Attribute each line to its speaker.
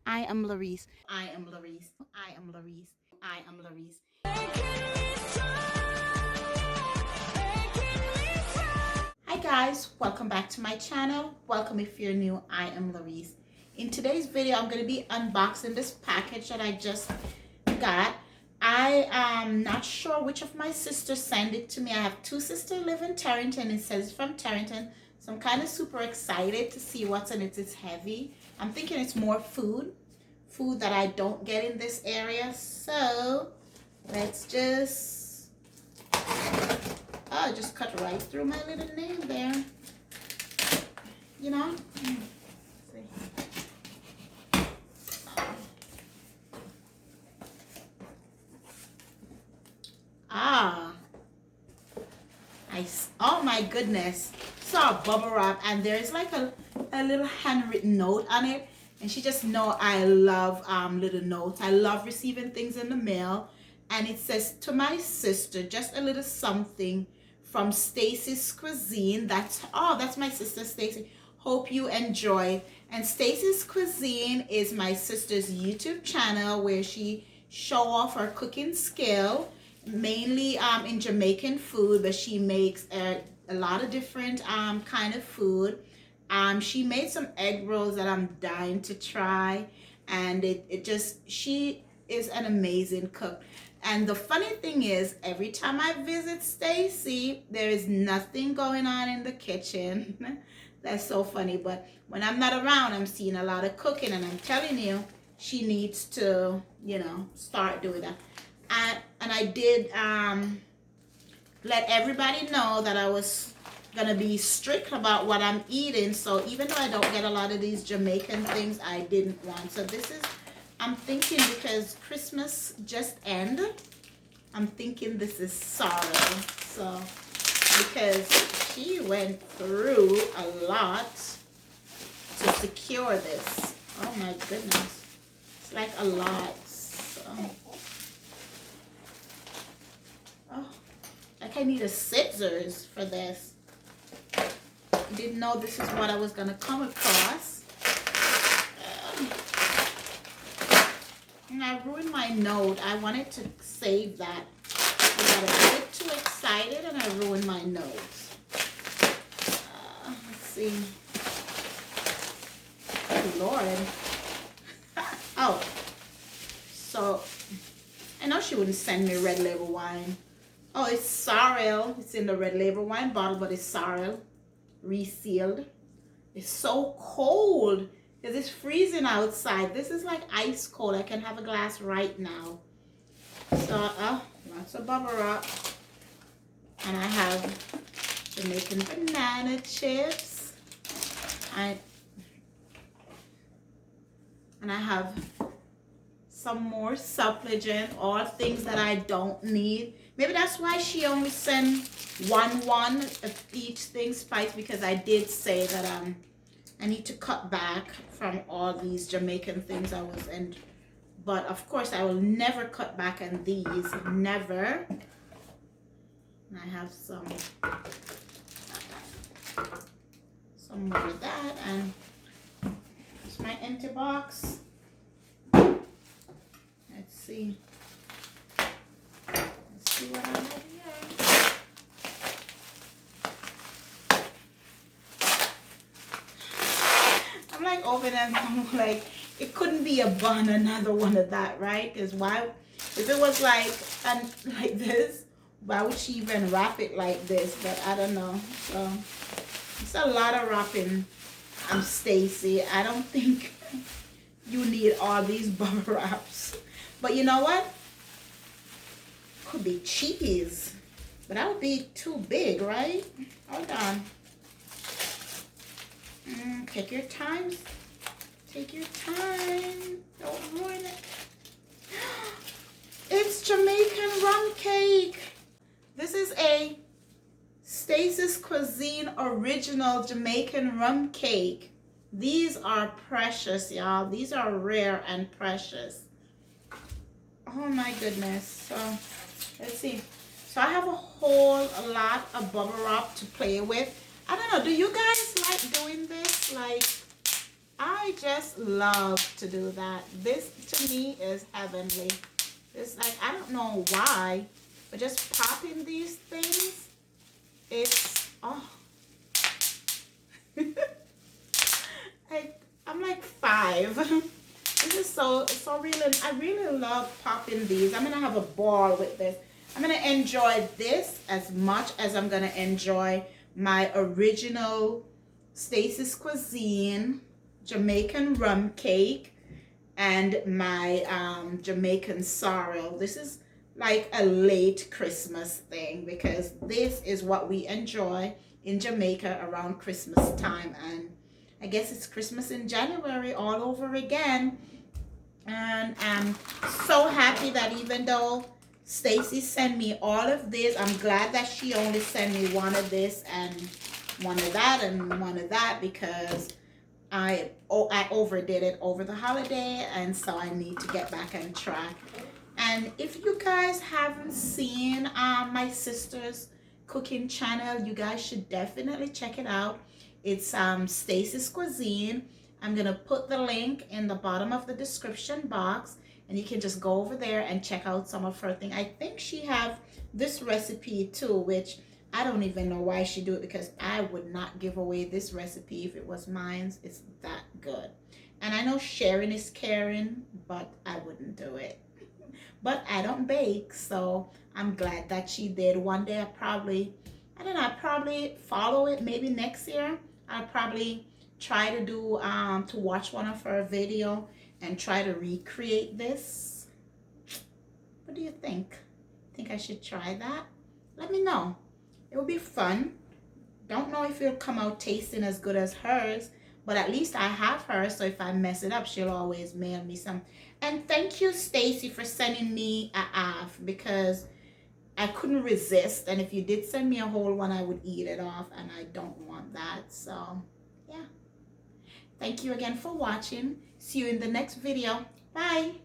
Speaker 1: I am Larice. I am Larice. I am Larice. I am Larice. Hi guys, welcome back to my channel. Welcome if you're new. I am Larice. In today's video, I'm going to be unboxing this package that I just got. I am not sure which of my sisters sent it to me. I have two sisters live in Tarrentine. It says from Tarrentine. So I'm kind of super excited to see what's in it. It's heavy. I'm thinking it's more food that I don't get in this area. So let's just just cut right through my little nail there, you know. See. Nice. Oh my goodness. Saw a bubble wrap and there's like a little handwritten note on it. And she just know I love little notes. I love receiving things in the mail. And it says, to my sister, just a little something from Stacy's Cuisine. That's my sister Stacy. Hope you enjoy. And Stacy's Cuisine is my sister's YouTube channel where she show off her cooking skill, mainly in Jamaican food, but she makes a lot of different kind of food. She made some egg rolls that I'm dying to try, and she is an amazing cook. And the funny thing is, every time I visit Stacy, there is nothing going on in the kitchen. That's so funny. But when I'm not around, I'm seeing a lot of cooking, and I'm telling you, she needs to, start doing that. And I did let everybody know that I was gonna be strict about what I'm eating. So even though I don't get a lot of these Jamaican things, I didn't want. So this is, I'm thinking, because Christmas just ended, I'm thinking this is sorrow. So because she went through a lot to secure this. Oh my goodness, it's like a lot. So, oh, like I need a scissors for this. Didn't know this is what I was gonna come across. And I ruined my note. I wanted to save that. I got a bit too excited and I ruined my notes. Let's see. Oh Lord. Oh, so I know she wouldn't send me red label wine. Oh, it's sorrel. It's in the red label wine bottle, but it's sorrel. Resealed. It's so cold because it's freezing outside. This is like ice cold. I can have a glass right now. So lots of bubble wrap, and I have Jamaican banana chips. And I have some more supplement, all things that I don't need. Maybe that's why she only sent one of each thing, spice, because I did say that I need to cut back from all these Jamaican things I was in. But of course I will never cut back on these, never. And I have some more of that, and it's my empty box. Let's see what I have here. I'm like opening, I'm like, it couldn't be another one of that, right? Because why, if it was like this, why would she even wrap it like this? But I don't know. So it's a lot of wrapping. I'm Stacy. I don't think you need all these bubble wraps. But you know what? Could be cheese, but that would be too big, right? Hold on. Take your time. Take your time. Don't ruin it. It's Jamaican rum cake. This is a Stacy's Cuisine original Jamaican rum cake. These are precious, y'all. These are rare and precious. Oh my goodness. So let's see. So I have a lot of bubble wrap to play with. I don't know. Do you guys like doing this? Like, I just love to do that. This to me is heavenly. It's like, I don't know why, but just popping these things, it's, oh, I'm like 5. This is so really, I really love popping these. I'm gonna have a ball with this. I'm gonna enjoy this as much as I'm gonna enjoy my original Stacy's Cuisine Jamaican rum cake and my Jamaican sorrel. This is like a late Christmas thing because this is what we enjoy in Jamaica around Christmas time. And I guess it's Christmas in January all over again. And I'm so happy that even though Stacy sent me all of this, I'm glad that she only sent me one of this and one of that and one of that, because I overdid it over the holiday, and so I need to get back on track. And if you guys haven't seen my sister's cooking channel, you guys should definitely check it out. It's Stacy's Cuisine. I'm gonna put the link in the bottom of the description box, and you can just go over there and check out some of her things. I think she have this recipe too, which I don't even know why she do it, because I would not give away this recipe if it was mine. It's that good. And I know sharing is caring, but I wouldn't do it. But I don't bake, so I'm glad that she did. One day I don't know, I'll probably follow it. Maybe next year I'll probably try to do to watch one of her video and try to recreate this. What do you think? Think I should try that? Let me know. It will be fun. Don't know if it'll come out tasting as good as hers, but at least I have her, so if I mess it up, she'll always mail me some. And thank you, Stacy, for sending me a half, because I couldn't resist. And if you did send me a whole one, I would eat it off, and I don't want that. So, yeah. Thank you again for watching. See you in the next video. Bye.